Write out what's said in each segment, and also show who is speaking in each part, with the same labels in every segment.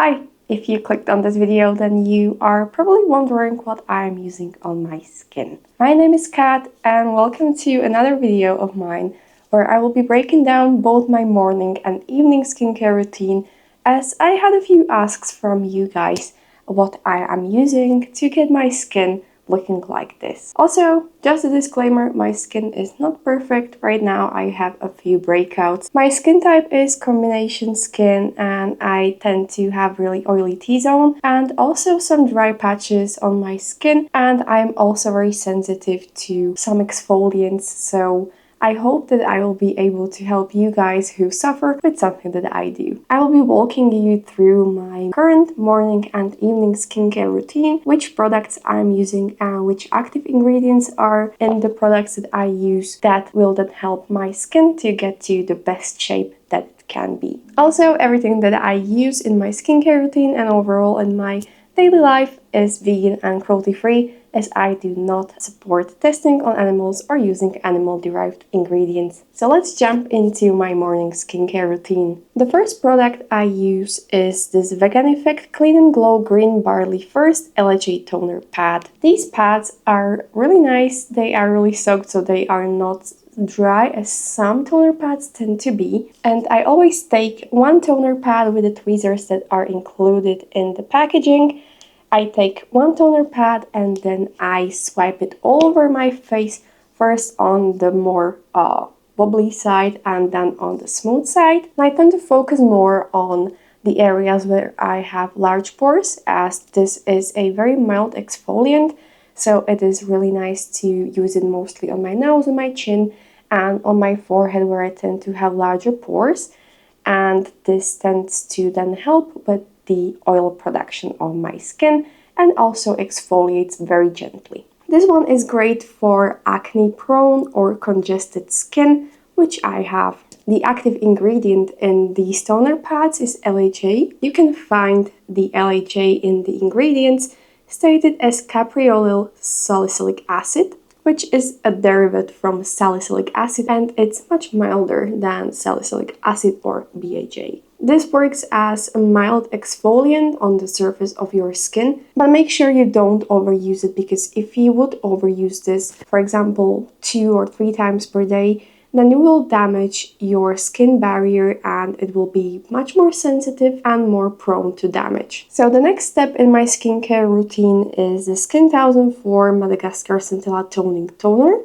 Speaker 1: Hi! If you clicked on this video, then you are probably wondering what I'm using on my skin. My name is Kat and welcome to another video of mine where I will be breaking down both my morning and evening skincare routine, as I had a few asks from you guys what I am using to get my skin looking like this. Also, just a disclaimer, my skin is not perfect. Right now I have a few breakouts. My skin type is combination skin and I tend to have really oily T-zone and also some dry patches on my skin, and I'm also very sensitive to some exfoliants, so I hope that I will be able to help you guys who suffer with something that I do. I will be walking you through my current morning and evening skincare routine, which products I'm using and which active ingredients are in the products that I use that will then help my skin to get to the best shape that it can be. Also, everything that I use in my skincare routine and overall in my daily life is vegan and cruelty-free, as I do not support testing on animals or using animal-derived ingredients. So let's jump into my morning skincare routine. The first product I use is this Veganeffect Clean and Glow Green Barley First LHA Toner Pad. These pads are really nice. They are really soaked, so they are not dry as some toner pads tend to be, and I always take one toner pad with the tweezers that are included in the packaging. I take one toner pad and then I swipe it all over my face, first on the more wobbly side and then on the smooth side. And I tend to focus more on the areas where I have large pores, as this is a very mild exfoliant, so it is really nice to use it mostly on my nose and my chin and on my forehead where I tend to have larger pores, and this tends to then help with the oil production on my skin and also exfoliates very gently. This one is great for acne prone or congested skin, which I have. The active ingredient in these toner pads is LHA. You can find the LHA in the ingredients stated as capriolyl salicylic acid, which is a derivative from salicylic acid, and it's much milder than salicylic acid or BHA. This works as a mild exfoliant on the surface of your skin, but make sure you don't overuse it, because if you would overuse this, for example, 2 or 3 times per day, then you will damage your skin barrier and it will be much more sensitive and more prone to damage. So the next step in my skincare routine is the Skin 1004 Madagascar Centella Toning Toner.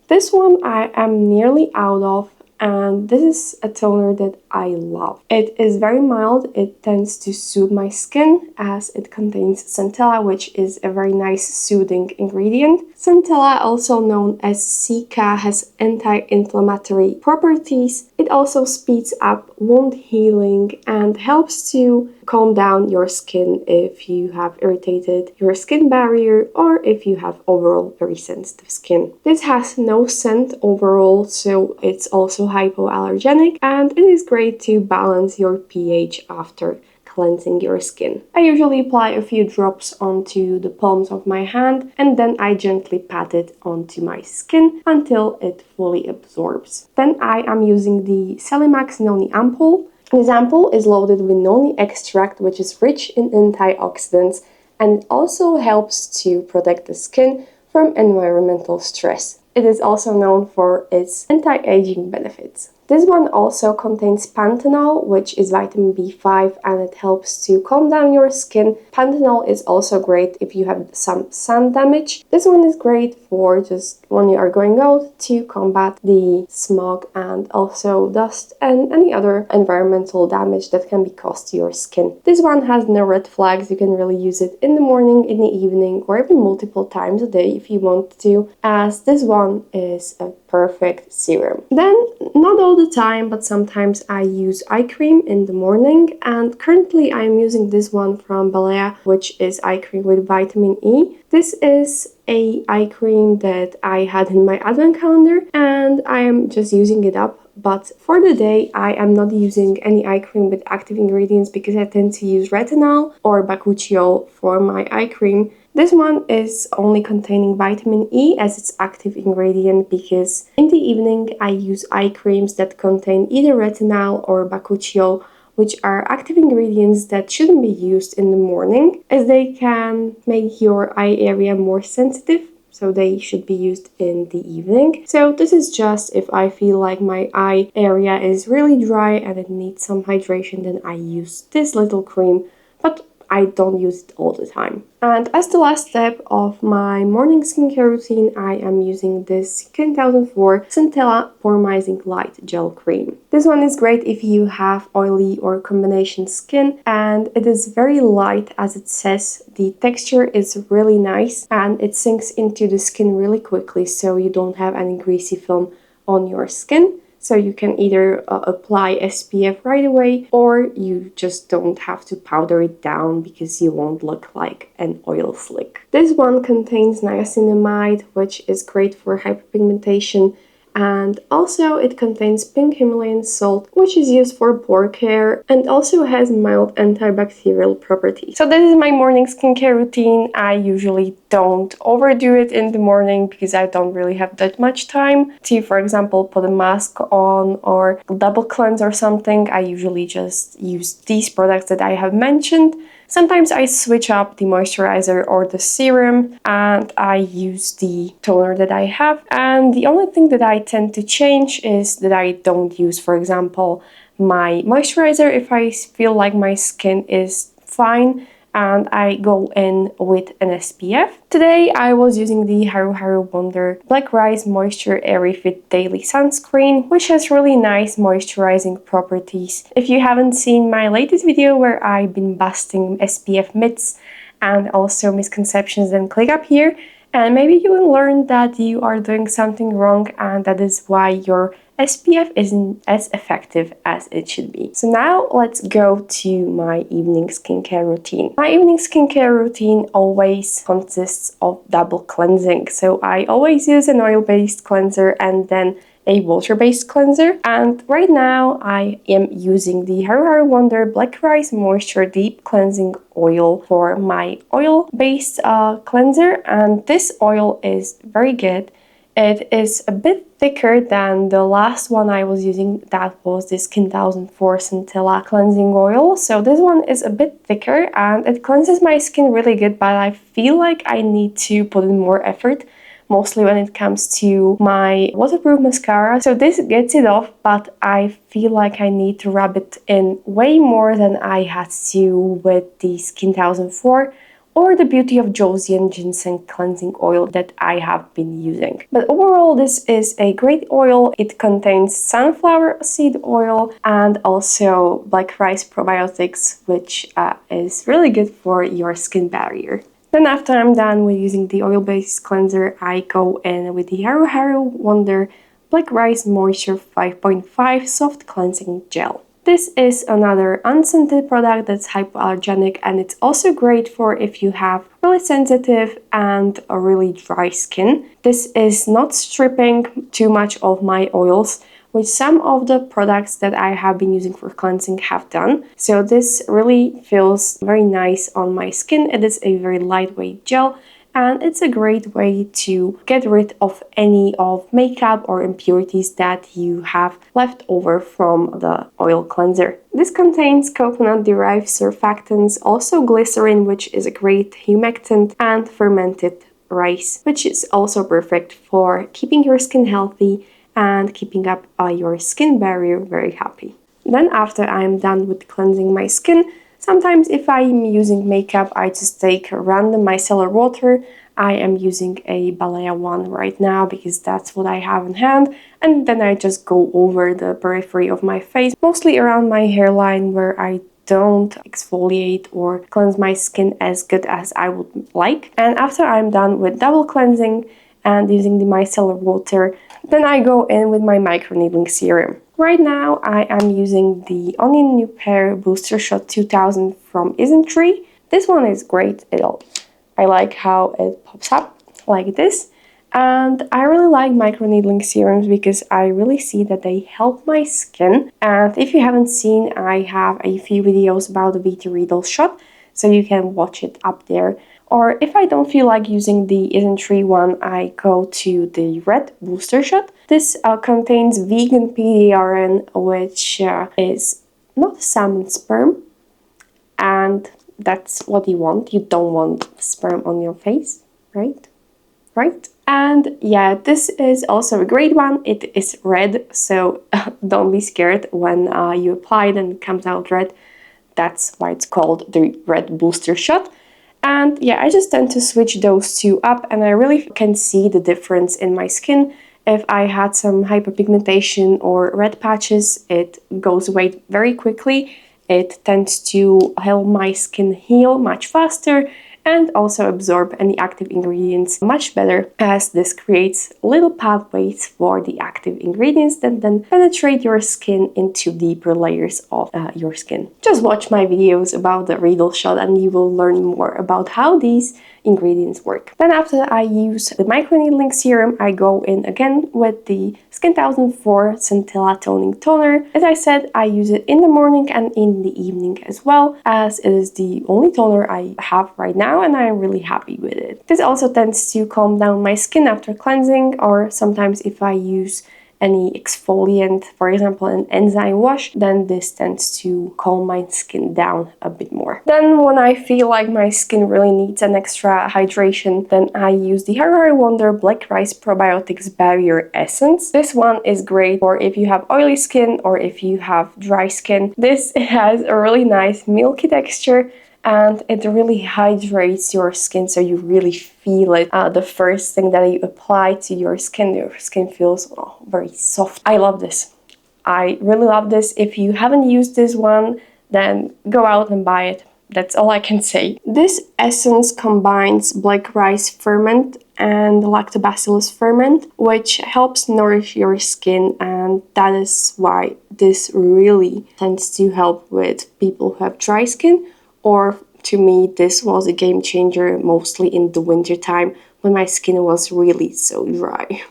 Speaker 1: This one I am nearly out of, and this is a toner that I love. It is very mild, it tends to soothe my skin as it contains centella, which is a very nice soothing ingredient. Centella, also known as cica, has anti-inflammatory properties. It also speeds up wound healing and helps to calm down your skin if you have irritated your skin barrier or if you have overall very sensitive skin. This has no scent overall, so it's also hypoallergenic, and it is great to balance your pH after cleansing your skin. I usually apply a few drops onto the palms of my hand and then I gently pat it onto my skin until it fully absorbs. Then I am using the Celimax Noni Ampoule. This ampoule is loaded with noni extract, which is rich in antioxidants, and it also helps to protect the skin from environmental stress. It is also known for its anti-aging benefits. This one also contains panthenol, which is vitamin B5, and it helps to calm down your skin. Panthenol is also great if you have some sun damage. This one is great for just when you are going out to combat the smog and also dust and any other environmental damage that can be caused to your skin. This one has no red flags. You can really use it in the morning, in the evening, or even multiple times a day if you want to, as this one is a perfect serum. Then, not all the time, but sometimes I use eye cream in the morning, and currently I am using this one from Balea, which is eye cream with vitamin E. This is a eye cream that I had in my advent calendar and I am just using it up. But for the day, I am not using any eye cream with active ingredients because I tend to use retinol or bakuchiol for my eye cream. This one is only containing vitamin E as its active ingredient, because in the evening I use eye creams that contain either retinol or bakuchiol which are active ingredients that shouldn't be used in the morning, as they can make your eye area more sensitive. So they should be used in the evening. So this is just if I feel like my eye area is really dry and it needs some hydration, then I use this little cream, but I don't use it all the time. And as the last step of my morning skincare routine, I am using this Skin 1004 Centella Poremizing Light Gel Cream. This one is great if you have oily or combination skin, and it is very light as it says. The texture is really nice and it sinks into the skin really quickly, so you don't have any greasy film on your skin. So you can either apply SPF right away, or you just don't have to powder it down because you won't look like an oil slick. This one contains niacinamide, which is great for hyperpigmentation, and also it contains pink Himalayan salt, which is used for pore care and also has mild antibacterial properties. So this is my morning skincare routine. I usually don't overdo it in the morning because I don't really have that much time to, for example, put a mask on or double cleanse or something. I usually just use these products that I have mentioned. Sometimes I switch up the moisturizer or the serum, and I use the toner that I have. And the only thing that I tend to change is that I don't use, for example, my moisturizer if I feel like my skin is fine, and I go in with an SPF. Today I was using the Haru Haru Wonder Black Rice Moisture Airy Fit Daily Sunscreen, which has really nice moisturizing properties. If you haven't seen my latest video where I've been busting SPF myths and also misconceptions, then click up here and maybe you will learn that you are doing something wrong and that is why your SPF isn't as effective as it should be. So now let's go to my evening skincare routine. My evening skincare routine always consists of double cleansing. So I always use an oil-based cleanser and then a water-based cleanser. And right now I am using the Haru Haru Wonder Black Rice Moisture Deep Cleansing Oil for my oil-based cleanser. And this oil is very good. It is a bit thicker than the last one I was using, that was the Skin 1004 Centella Cleansing Oil. So this one is a bit thicker and it cleanses my skin really good, but I feel like I need to put in more effort, mostly when it comes to my waterproof mascara. So this gets it off, but I feel like I need to rub it in way more than I had to with the Skin 1004 or the Beauty of Josie and Ginseng Cleansing Oil that I have been using. But overall, this is a great oil. It contains sunflower seed oil and also black rice probiotics, which is really good for your skin barrier. Then after I'm done with using the oil-based cleanser, I go in with the Haru Haru Wonder Black Rice Moisture 5.5 Soft Cleansing Gel. This is another unscented product that's hypoallergenic, and it's also great for if you have really sensitive and a really dry skin. This is not stripping too much of my oils, which some of the products that I have been using for cleansing have done. So this really feels very nice on my skin. It is a very lightweight gel, and it's a great way to get rid of any of makeup or impurities that you have left over from the oil cleanser. This contains coconut-derived surfactants, also glycerin, which is a great humectant, and fermented rice, which is also perfect for keeping your skin healthy and keeping up your skin barrier very happy. Then after I'm done with cleansing my skin, sometimes if I'm using makeup, I just take random micellar water. I am using a Balea one right now because that's what I have in hand. And then I just go over the periphery of my face, mostly around my hairline where I don't exfoliate or cleanse my skin as good as I would like. And after I'm done with double cleansing and using the micellar water, then I go in with my microneedling serum. Right now I am using the Onion Repair Booster Shot 2000 from Isntree. This one is great. I like how it pops up like this. And I really like microneedling serums because I really see that they help my skin. And if you haven't seen, I have a few videos about the BT Riedel shot, so you can watch it up there. Or if I don't feel like using the Isntree one, I go to the Red Booster Shot. This contains vegan PDRN, which is not salmon sperm, and that's what you want. You don't want sperm on your face, right? Right? And yeah, this is also a great one. It is red, so don't be scared when you apply it and it comes out red. That's why it's called the red booster shot. And yeah, I just tend to switch those two up, and I really can see the difference in my skin. If I had some hyperpigmentation or red patches, it goes away very quickly. It tends to help my skin heal much faster and also absorb any active ingredients much better, as this creates little pathways for the active ingredients that then penetrate your skin into deeper layers of your skin. Just watch my videos about the Riedel shot and you will learn more about how these ingredients work. Then after I use the microneedling serum, I go in again with the Skin 1004 Centella Toning Toner. As I said, I use it in the morning and in the evening as well, as it is the only toner I have right now and I'm really happy with it. This also tends to calm down my skin after cleansing, or sometimes if I use any exfoliant, for example an enzyme wash, then this tends to calm my skin down a bit more. Then when I feel like my skin really needs an extra hydration, then I use the Harari Wonder Black Rice Probiotics Barrier Essence. This one is great for if you have oily skin or if you have dry skin. This has a really nice milky texture and it really hydrates your skin, so you really feel it. The first thing that you apply to your skin feels very soft. I love this. I really love this. If you haven't used this one, then go out and buy it. That's all I can say. This essence combines black rice ferment and lactobacillus ferment, which helps nourish your skin, and that is why this really tends to help with people who have dry skin. Or to me, this was a game changer, mostly in the winter time when my skin was really so dry.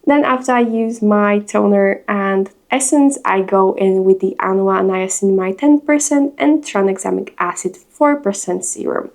Speaker 1: Then after I use my toner and essence, I go in with the Anua Niacinamide 10% and tranexamic acid 4% serum.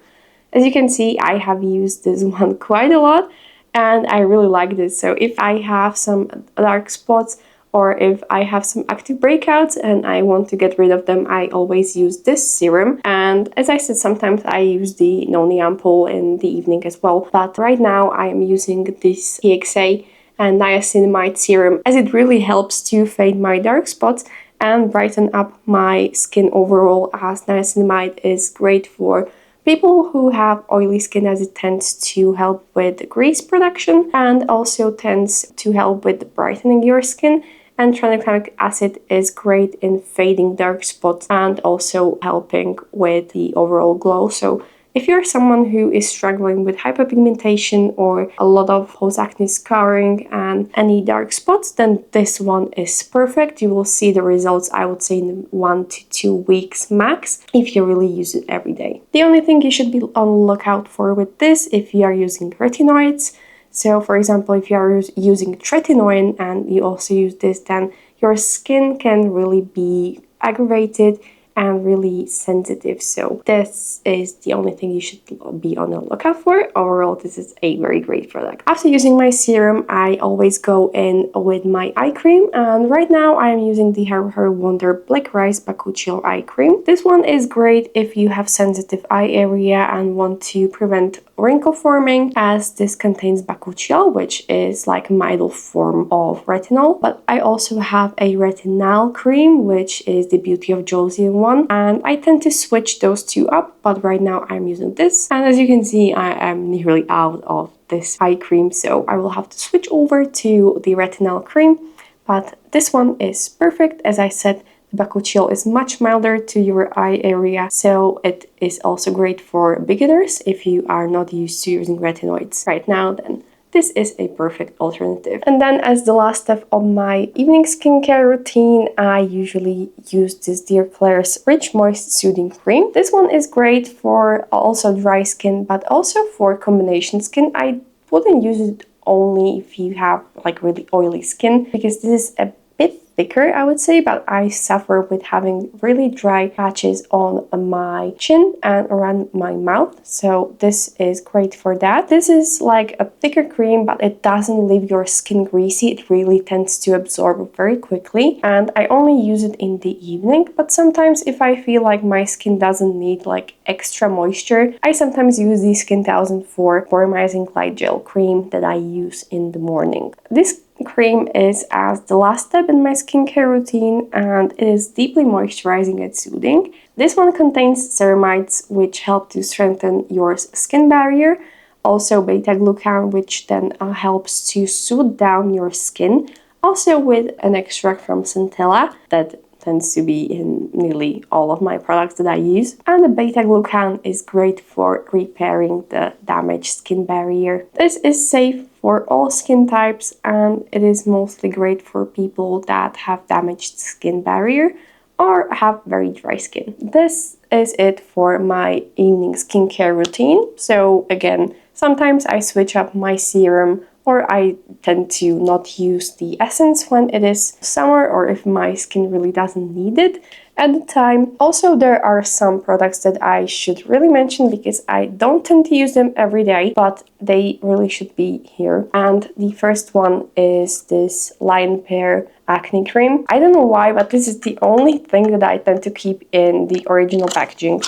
Speaker 1: As you can see, I have used this one quite a lot and I really like this. So if I have some dark spots or if I have some active breakouts and I want to get rid of them, I always use this serum. And as I said, sometimes I use the Noni ampoule in the evening as well. But right now I am using this PXA and niacinamide serum, as it really helps to fade my dark spots and brighten up my skin overall, as niacinamide is great for people who have oily skin, as it tends to help with grease production and also tends to help with brightening your skin. And tranexamic acid is great in fading dark spots and also helping with the overall glow. So if you're someone who is struggling with hyperpigmentation or a lot of post-acne scarring and any dark spots, then this one is perfect. You will see the results, I would say, in 1 to 2 weeks max if you really use it every day. The only thing you should be on the lookout for with this, if you are using retinoids, so for example, if you are using tretinoin and you also use this, then your skin can really be aggravated and really sensitive. So this is the only thing you should be on the lookout for. Overall, this is a very great product. After using my serum, I always go in with my eye cream, and right now I am using the Harari Wonder Black Rice Bakuchiol eye cream. This one is great if you have sensitive eye area and want to prevent wrinkle forming, as this contains bakuchiol, which is like a mild form of retinol. But I also have a retinal cream, which is the Beauty of Josie one, and I tend to switch those two up, but right now I'm using this. And as you can see, I am nearly out of this eye cream, so I will have to switch over to the retinal cream. But this one is perfect. As I said, Bakuchiol is much milder to your eye area, so it is also great for beginners if you are not used to using retinoids right now. Then this is a perfect alternative. And then as the last step of my evening skincare routine, I usually use this Dear Klairs Rich Moist Soothing Cream. This one is great for also dry skin, but also for combination skin. I wouldn't use it only if you have like really oily skin, because this is a bit thicker, I would say, but I suffer with having really dry patches on my chin and around my mouth, so this is great for that. This is like a thicker cream, but it doesn't leave your skin greasy. It really tends to absorb very quickly, and I only use it in the evening, but sometimes if I feel like my skin doesn't need like extra moisture, I sometimes use the Skin 1004 Volumizing Light Gel Cream that I use in the morning. This cream is as the last step in my skincare routine, and it is deeply moisturizing and soothing. This one contains ceramides, which help to strengthen your skin barrier, also beta-glucan, which then helps to soothe down your skin, also with an extract from centella that tends to be in nearly all of my products that I use. And the beta-glucan is great for repairing the damaged skin barrier. This is safe for all skin types, and it is mostly great for people that have damaged skin barrier or have very dry skin. This is it for my evening skincare routine. So again, sometimes I switch up my serum, or I tend to not use the essence when it is summer or if my skin really doesn't need it at the time. Also, there are some products that I should really mention because I don't tend to use them every day, but they really should be here. And the first one is this Lion Pair acne cream. I don't know why, but this is the only thing that I tend to keep in the original packaging.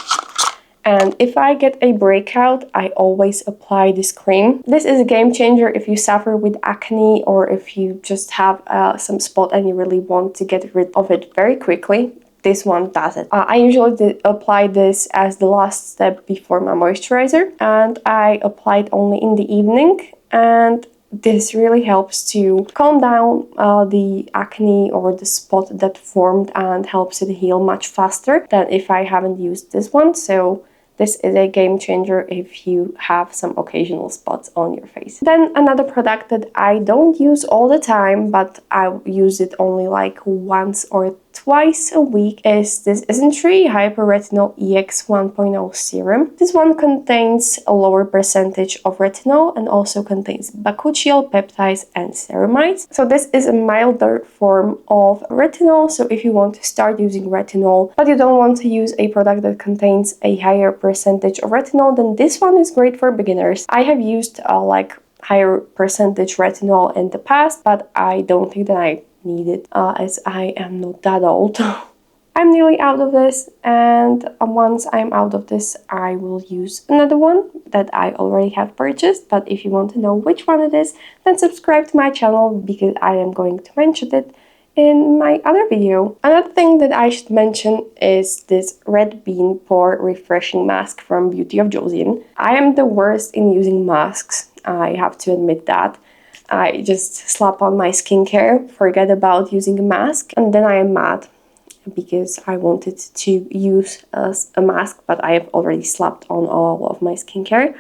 Speaker 1: And if I get a breakout, I always apply this cream. This is a game changer if you suffer with acne or if you just have some spot and you really want to get rid of it very quickly. This one does it. I usually apply this as the last step before my moisturizer, and I apply it only in the evening, and this really helps to calm down the acne or the spot that formed and helps it heal much faster than if I haven't used this one. So this is a game changer if you have some occasional spots on your face. Then another product that I don't use all the time, but I use it only like once or twice a week, is this Isntree Hyper-Retinol EX 1.0 Serum. This one contains a lower percentage of retinol and also contains bakuchiol, peptides, and ceramides. So this is a milder form of retinol, so if you want to start using retinol, but you don't want to use a product that contains a higher percentage of retinol, then this one is great for beginners. I have used like higher percentage retinol in the past, but I don't think that I need it as I am not that old. I'm nearly out of this, and once I'm out of this, I will use another one that I already have purchased. But if you want to know which one it is, then subscribe to my channel because I am going to mention it in my other video. Another thing that I should mention is this Red Bean Pore Refreshing Mask from Beauty of Joseon. I am the worst in using masks, I have to admit that. I just slap on my skincare, forget about using a mask, and then I am mad because I wanted to use a mask, but I have already slapped on all of my skincare.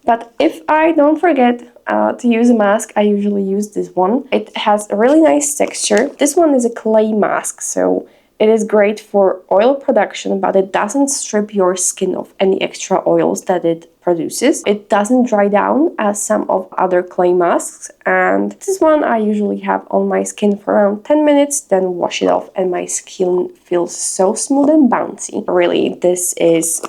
Speaker 1: But if I don't forget to use a mask, I usually use this one. It has a really nice texture. This one is a clay mask, so it is great for oil production, but it doesn't strip your skin of any extra oils that it produces. It doesn't dry down as some of other clay masks, and this one I usually have on my skin for around 10 minutes, then wash it off, and my skin feels so smooth and bouncy. Really, this is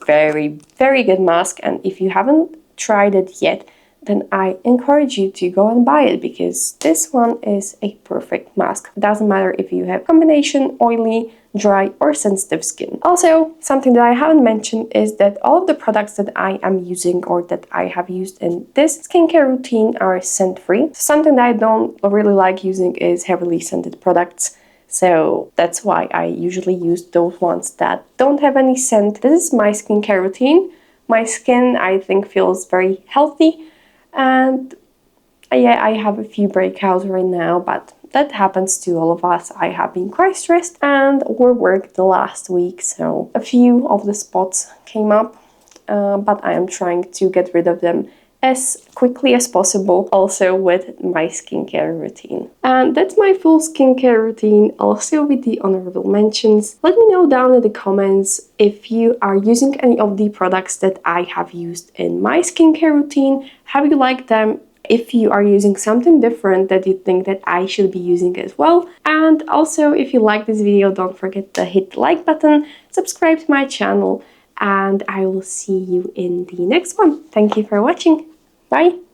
Speaker 1: very, very good mask, and if you haven't tried it yet, then I encourage you to go and buy it because this one is a perfect mask. It doesn't matter if you have combination, oily, dry, or sensitive skin. Also, something that I haven't mentioned is that all of the products that I am using or that I have used in this skincare routine are scent-free. Something that I don't really like using is heavily scented products. So that's why I usually use those ones that don't have any scent. This is my skincare routine. My skin, I think, feels very healthy, and Yeah, I have a few breakouts right now, but that happens to all of us. I have been quite stressed and overworked the last week, so a few of the spots came up, but I am trying to get rid of them as quickly as possible, also with my skincare routine. And that's my full skincare routine, also with the honorable mentions. Let me know down in the comments if you are using any of the products that I have used in my skincare routine. Have you liked them? If you are using something different that you think that I should be using as well. And also, if you like this video, don't forget to hit the like button, subscribe to my channel, and I will see you in the next one. Thank you for watching. Bye!